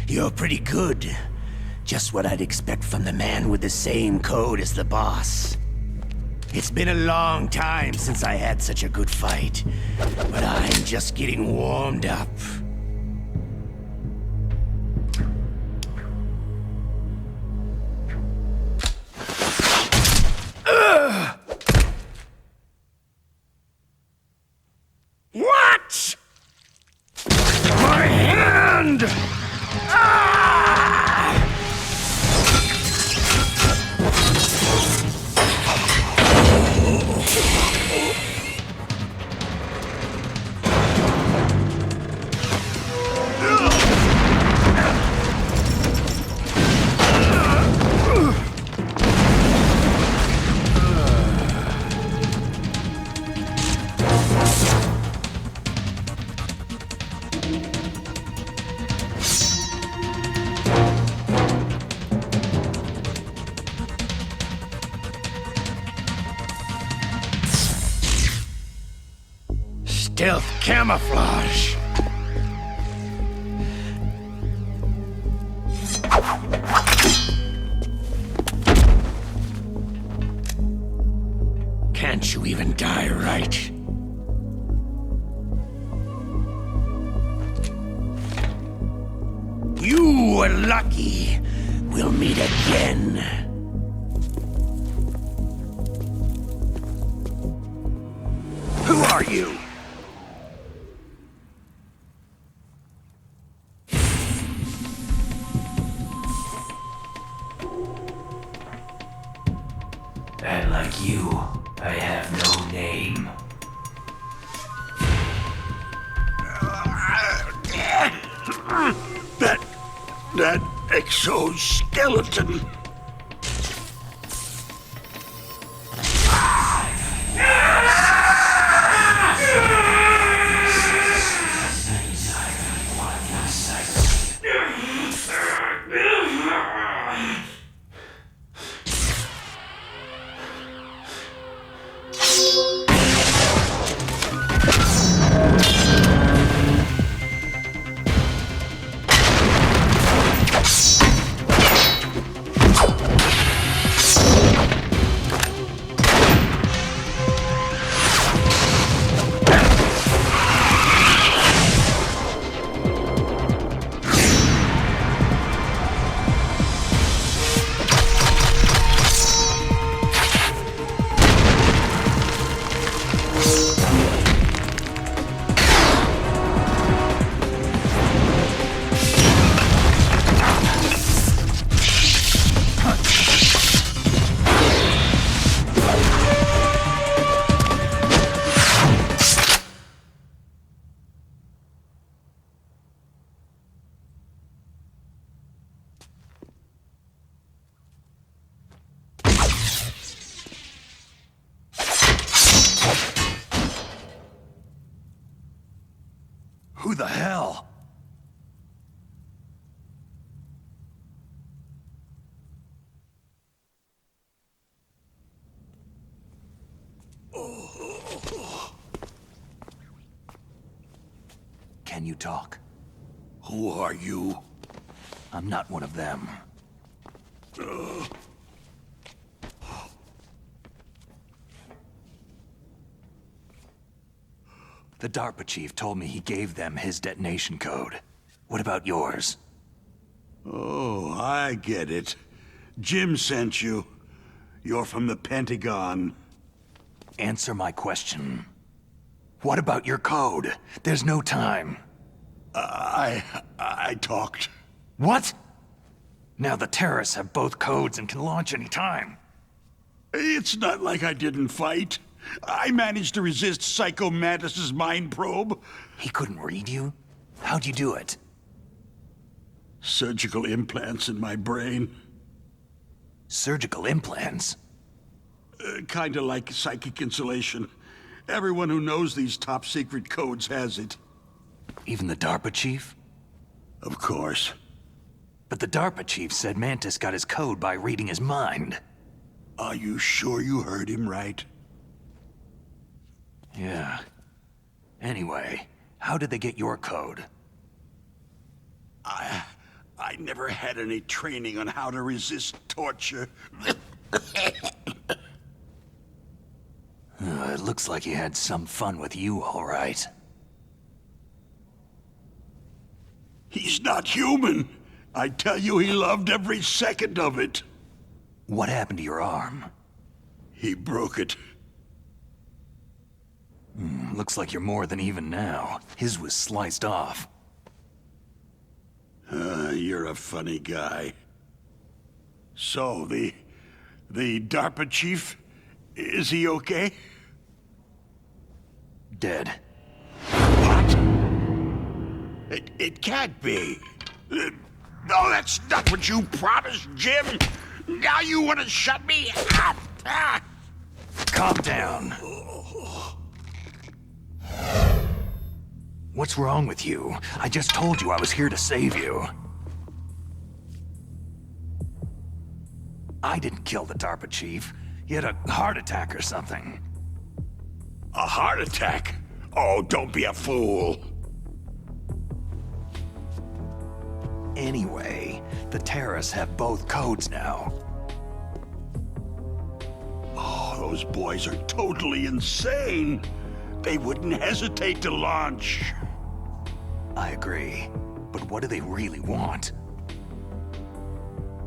You're pretty good. Just what I'd expect from the man with the same code as the boss. It's been a long time since I had such a good fight, but I'm just getting warmed up. What? My hand! Stealth camouflage. Can't you even die right? You were lucky. We'll meet again. Who are you? And like you, I have no name. That exoskeleton. Who the hell? Can you talk? Who are you? I'm not one of them. The DARPA chief told me he gave them his detonation code. What about yours? Oh, I get it. Jim sent you. You're from the Pentagon. Answer my question. What about your code? There's no time. I talked. What? Now the terrorists have both codes and can launch any time. It's not like I didn't fight. I managed to resist Psycho Mantis's mind probe. He couldn't read you? How'd you do it? Surgical implants in my brain. Surgical implants? Kinda like psychic insulation. Everyone who knows these top-secret codes has it. Even the DARPA chief? Of course. But the DARPA chief said Mantis got his code by reading his mind. Are you sure you heard him right? Yeah. Anyway, how did they get your code? I never had any training on how to resist torture. It looks like he had some fun with you, all right. He's not human. I tell you, he loved every second of it. What happened to your arm? He broke it. Looks like you're more than even now. His was sliced off. You're a funny guy. So, the DARPA chief, is he okay? Dead. What? It can't be. No, that's not what you promised, Jim. Now you want to shut me up. Calm down. What's wrong with you? I just told you I was here to save you. I didn't kill the DARPA chief. He had a heart attack or something. A heart attack? Oh, don't be a fool. Anyway, the terrorists have both codes now. Oh, those boys are totally insane. They wouldn't hesitate to launch. I agree. But what do they really want?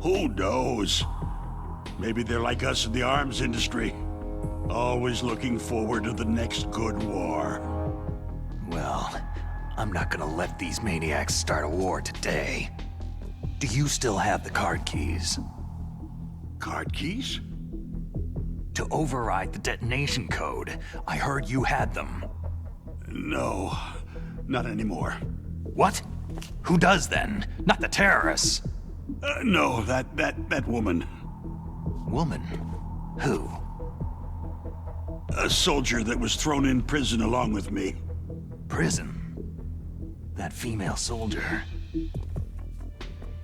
Who knows? Maybe they're like us in the arms industry. Always looking forward to the next good war. Well, I'm not gonna let these maniacs start a war today. Do you still have the card keys? Card keys? To override the detonation code. I heard you had them. No, not anymore. What? Who does then? Not the terrorists. No, that woman. Woman? Who? A soldier that was thrown in prison along with me. Prison? That female soldier.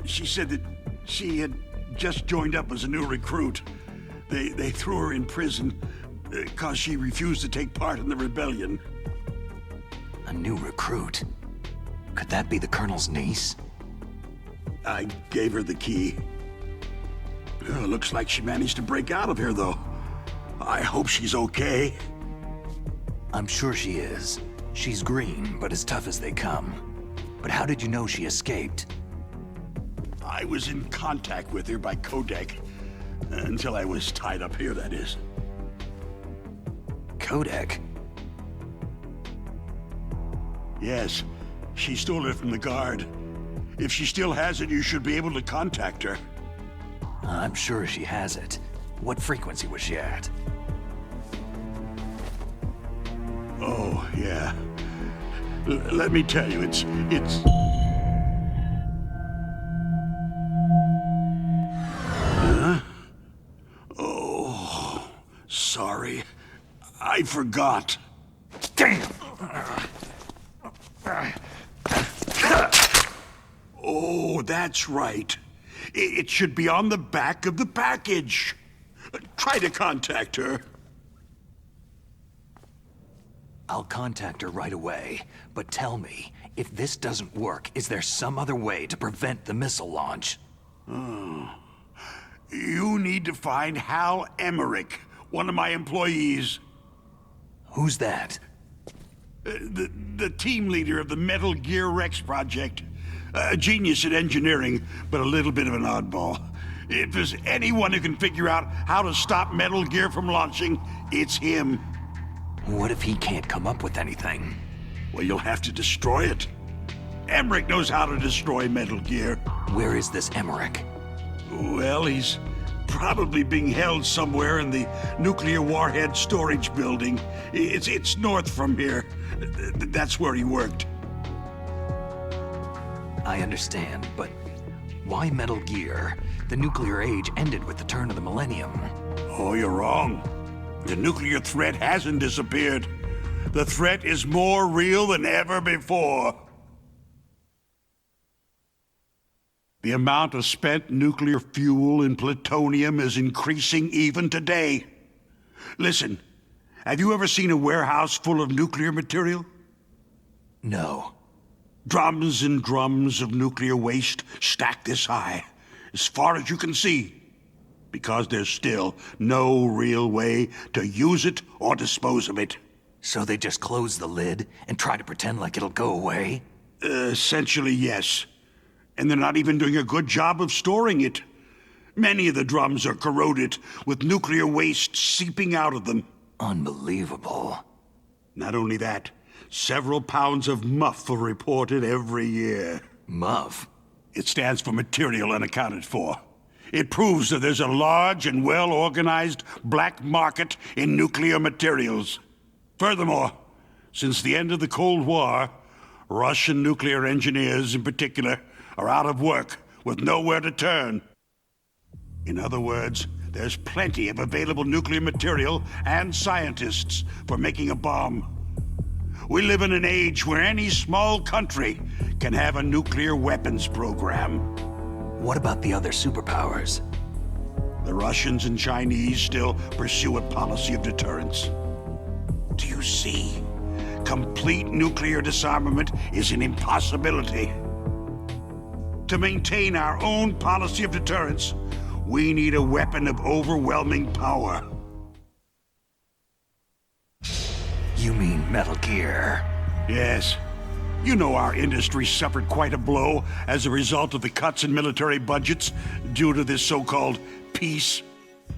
She said that she had just joined up as a new recruit. They threw her in prison because she refused to take part in the rebellion. A new recruit? Could that be the Colonel's niece? I gave her the key. Looks like she managed to break out of here, though. I hope she's okay. I'm sure she is. She's green, but as tough as they come. But how did you know she escaped? I was in contact with her by codec. Until I was tied up here, that is. Codec? Yes. She stole it from the guard. If she still has it, you should be able to contact her. I'm sure she has it. What frequency was she at? Oh, yeah. Let me tell you, it's... Huh? Oh, sorry. I forgot. Damn! Oh, that's right. It should be on the back of the package. Try to contact her. I'll contact her right away, but tell me, if this doesn't work, is there some other way to prevent the missile launch? Oh. You need to find Hal Emmerich, one of my employees. Who's that? The team leader of the Metal Gear Rex project. A genius at engineering, but a little bit of an oddball. If there's anyone who can figure out how to stop Metal Gear from launching, it's him. What if he can't come up with anything? Well, you'll have to destroy it. Emmerich knows how to destroy Metal Gear. Where is this Emmerich? Well, he's probably being held somewhere in the nuclear warhead storage building. It's north from here. That's where he worked. I understand, but why Metal Gear? The nuclear age ended with the turn of the millennium. Oh, you're wrong. The nuclear threat hasn't disappeared. The threat is more real than ever before. The amount of spent nuclear fuel and plutonium is increasing even today. Listen, have you ever seen a warehouse full of nuclear material? No. Drums and drums of nuclear waste stacked this high, as far as you can see, because there's still no real way to use it or dispose of it. So they just close the lid and try to pretend like it'll go away? Essentially, yes. And they're not even doing a good job of storing it. Many of the drums are corroded, with nuclear waste seeping out of them. Unbelievable. Not only that, several pounds of MUF are reported every year. MUF? It stands for Material Unaccounted For. It proves that there's a large and well-organized black market in nuclear materials. Furthermore, since the end of the Cold War, Russian nuclear engineers in particular are out of work with nowhere to turn. In other words, there's plenty of available nuclear material and scientists for making a bomb. We live in an age where any small country can have a nuclear weapons program. What about the other superpowers? The Russians and Chinese still pursue a policy of deterrence. Do you see? Complete nuclear disarmament is an impossibility. To maintain our own policy of deterrence, we need a weapon of overwhelming power. You mean Metal Gear? Yes. You know our industry suffered quite a blow as a result of the cuts in military budgets due to this so-called peace.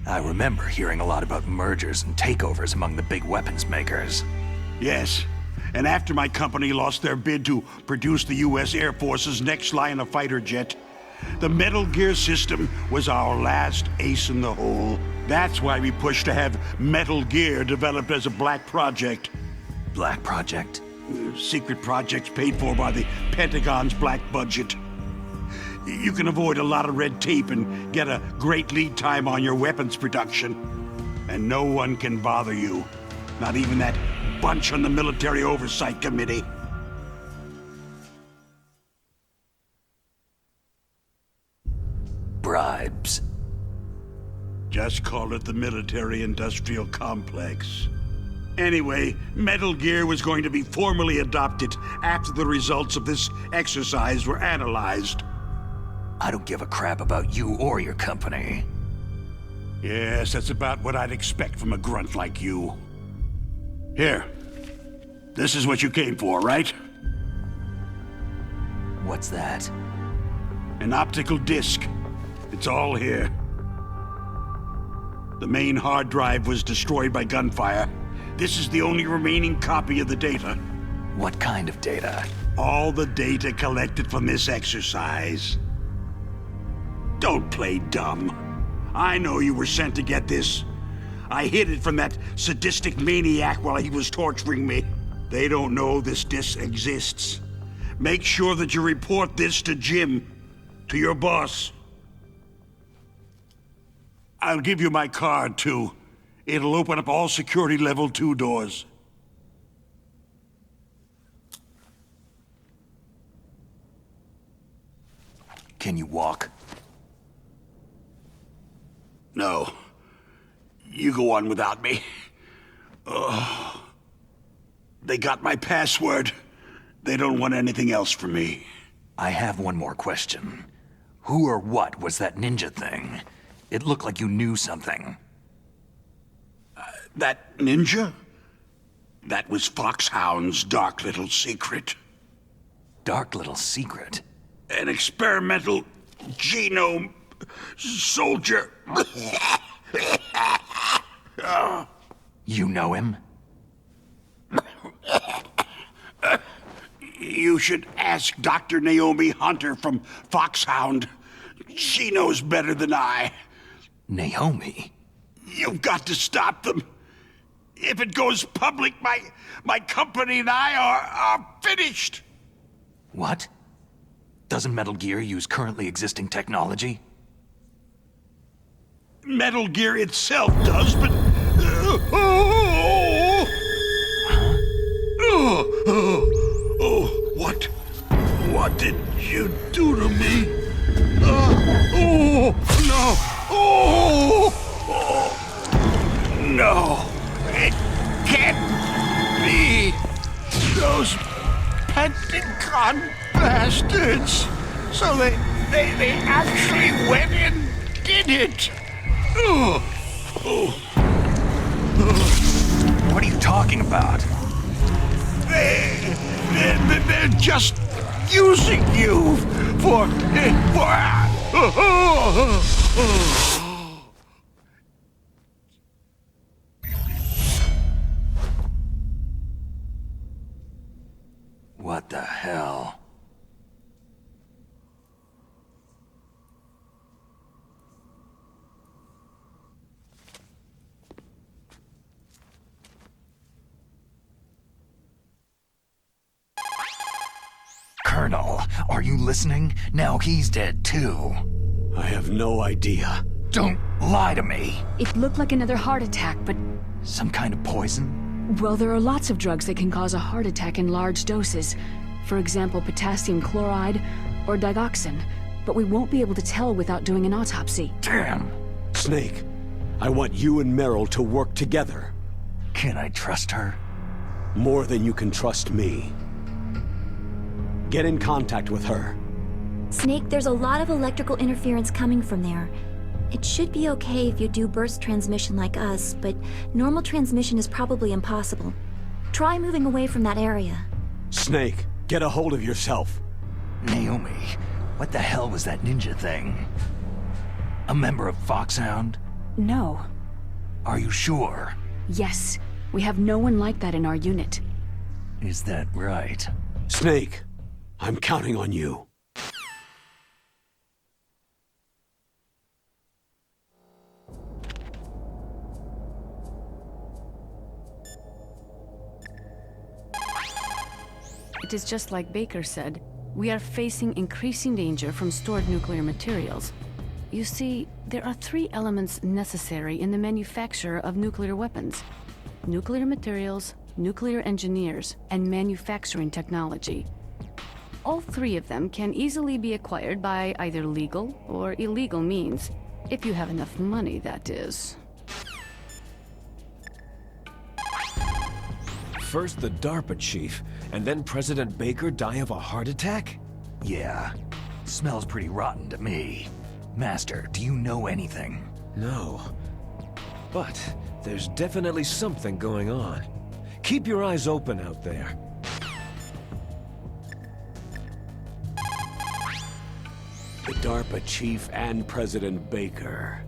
I remember hearing a lot about mergers and takeovers among the big weapons makers. Yes. And after my company lost their bid to produce the U.S. Air Force's next line of fighter jet, the Metal Gear system was our last ace in the hole. That's why we pushed to have Metal Gear developed as a black project. Black project? Secret projects paid for by the Pentagon's black budget. You can avoid a lot of red tape and get a great lead time on your weapons production. And no one can bother you. Not even that bunch on the Military Oversight Committee. Bribes. Just call it the military-industrial complex. Anyway, Metal Gear was going to be formally adopted after the results of this exercise were analyzed. I don't give a crap about you or your company. Yes, that's about what I'd expect from a grunt like you. Here. This is what you came for, right? What's that? An optical disc. It's all here. The main hard drive was destroyed by gunfire. This is the only remaining copy of the data. What kind of data? All the data collected from this exercise. Don't play dumb. I know you were sent to get this. I hid it from that sadistic maniac while he was torturing me. They don't know this disc exists. Make sure that you report this to Jim, to your boss. I'll give you my card, too. It'll open up all security level 2 doors. Can you walk? No. You go on without me. Oh. They got my password. They don't want anything else from me. I have one more question. Who or what was that ninja thing? It looked like you knew something. That ninja? That was Foxhound's dark little secret. Dark little secret? An experimental genome soldier. You know him? You should ask Dr. Naomi Hunter from Foxhound. She knows better than I. Naomi? You've got to stop them. If it goes public, my company and I are finished. What? Doesn't Metal Gear use currently existing technology? Metal Gear itself does, but... What did you do to me? No! It can't be! Those Pentagon bastards! So they actually went and did it! What are you talking about? They're just using you for... What the hell? Colonel, are you listening? Now he's dead too. I have no idea. Don't lie to me. It looked like another heart attack, but... Some kind of poison? Well, there are lots of drugs that can cause a heart attack in large doses. For example, potassium chloride or digoxin. But we won't be able to tell without doing an autopsy. Damn. Snake, I want you and Meryl to work together. Can I trust her? More than you can trust me. Get in contact with her. Snake, there's a lot of electrical interference coming from there. It should be okay if you do burst transmission like us, but normal transmission is probably impossible. Try moving away from that area. Snake, get a hold of yourself. Naomi, what the hell was that ninja thing? A member of Foxhound? No. Are you sure? Yes. We have no one like that in our unit. Is that right? Snake, I'm counting on you. It is just like Baker said. We are facing increasing danger from stored nuclear materials. You see, there are 3 elements necessary in the manufacture of nuclear weapons: nuclear materials, nuclear engineers, and manufacturing technology. All 3 of them can easily be acquired by either legal or illegal means, if you have enough money, that is. First the DARPA chief, and then President Baker die of a heart attack? Yeah. Smells pretty rotten to me. Master, do you know anything? No. But there's definitely something going on. Keep your eyes open out there. The DARPA chief and President Baker.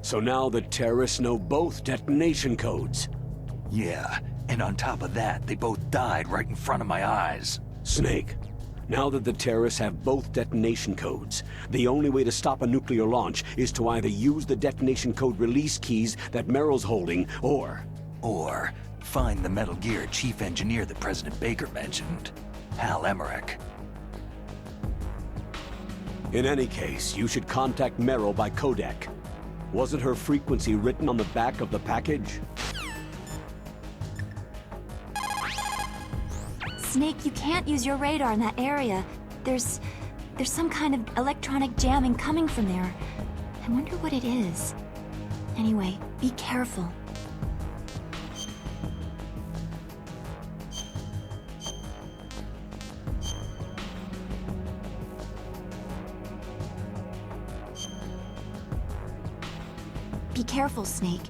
So now the terrorists know both detonation codes. Yeah, and on top of that, they both died right in front of my eyes. Snake, now that the terrorists have both detonation codes, the only way to stop a nuclear launch is to either use the detonation code release keys that Merrill's holding, or find the Metal Gear chief engineer that President Baker mentioned, Hal Emmerich. In any case, you should contact Merrill by codec. Wasn't her frequency written on the back of the package? Snake, you can't use your radar in that area. There's some kind of electronic jamming coming from there. I wonder what it is. Anyway, be careful. Be careful, Snake.